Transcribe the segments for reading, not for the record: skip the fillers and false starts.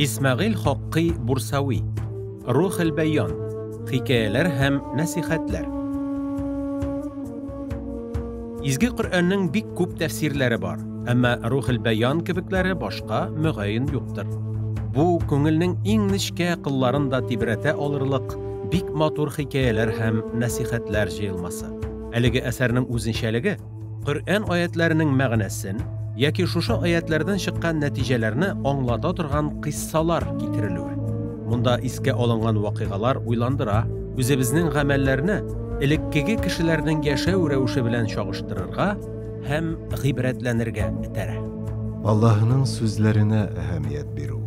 İsmail Hakkı Bursavi, Ruhul Beyan, Hikayeler hem Nasihatler. İzgi Kur'an'ın bik küp tefsirleri var, ama Ruhul Beyan kibikleri başka mügayin yoktur. Bu, köngülnün en nişke kıllarında tibrete alırlık, bik matur hikayeler hem nasihatler jayılması. Eligi eserinin uzunşeligi, Kur'an ayetlerinin mağnesin, yaki şuşa ayetlerden çıkan neticelerini anlata durgan kıssalar getirilüyor. Bunda iske alıngan vakigalar uylandıra, özümüzün gamellerini elekkigi kişilerinin yaşav revuşu bilen çağıştırırga hem gibretlenirge itere. Allah'ın sözlerine ehemmiyet veriyor.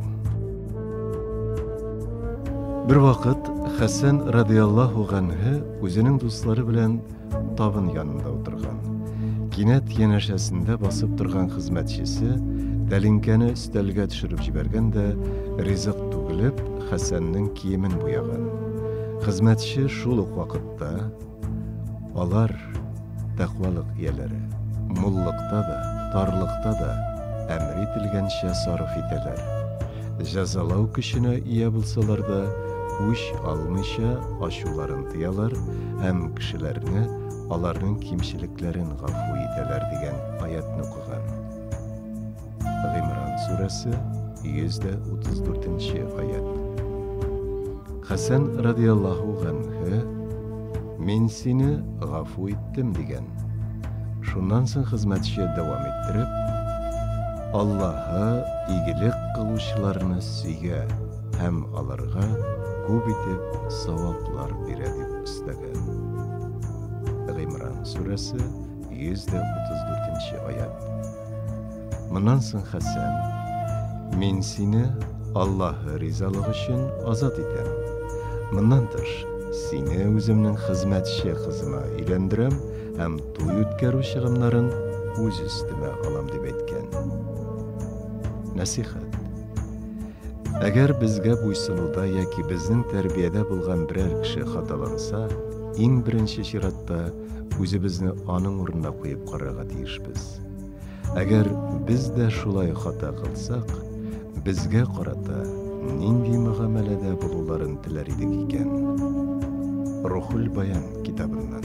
Bir vakit Hasan radıyallahu anh'ı özünün dostları bilen tavın yanında oturgan. Kinet yeneşesinde basıp durgan hizmetçisi delinkeni üstelge düşürüp jibergende rizık tugulup Hasan'nın kiyimin buyagan. Hizmetçi şuluk vakitte alar takvalık iyeleri, mullıkta da, tarlıkta da emri etilgençe sarf eteler. Jazalau kişine iye bulsalar da uş almışa aşuların diyalar hem kişilerini alarının kimşiliklerin gafu eteler degen ayetini okugan. İmran suresi 134. ayet. Hasan radıyallahu anh'ı men seni gafu ettim degen. Şundan soň hizmetçiye devam ettirip Allah'a iyilik kıluşlarını süge hem alarga köp etip savaplar beredip istagan. İmran suresi 134. ayet. Mundan soň Hasan, men seni Allah'a rizalığı için azat etem. Mundandır seni özümnün hizmetçi kızıma ilendirem hem toy ötkeru şığımların öz üstüme alam deb etken. Nasihat. Eğer bizge buysunuda yaki bizning terbiyede bulgan birer kişi hatalansa, en birinci şiratda özübizni anın ornuna koyup qararga tiyishbiz. Eğer biz de şulay hata kılsak, bizge qarata nindi muamelede bulularin tiler idik eken. Ruhul Beyan kitabından.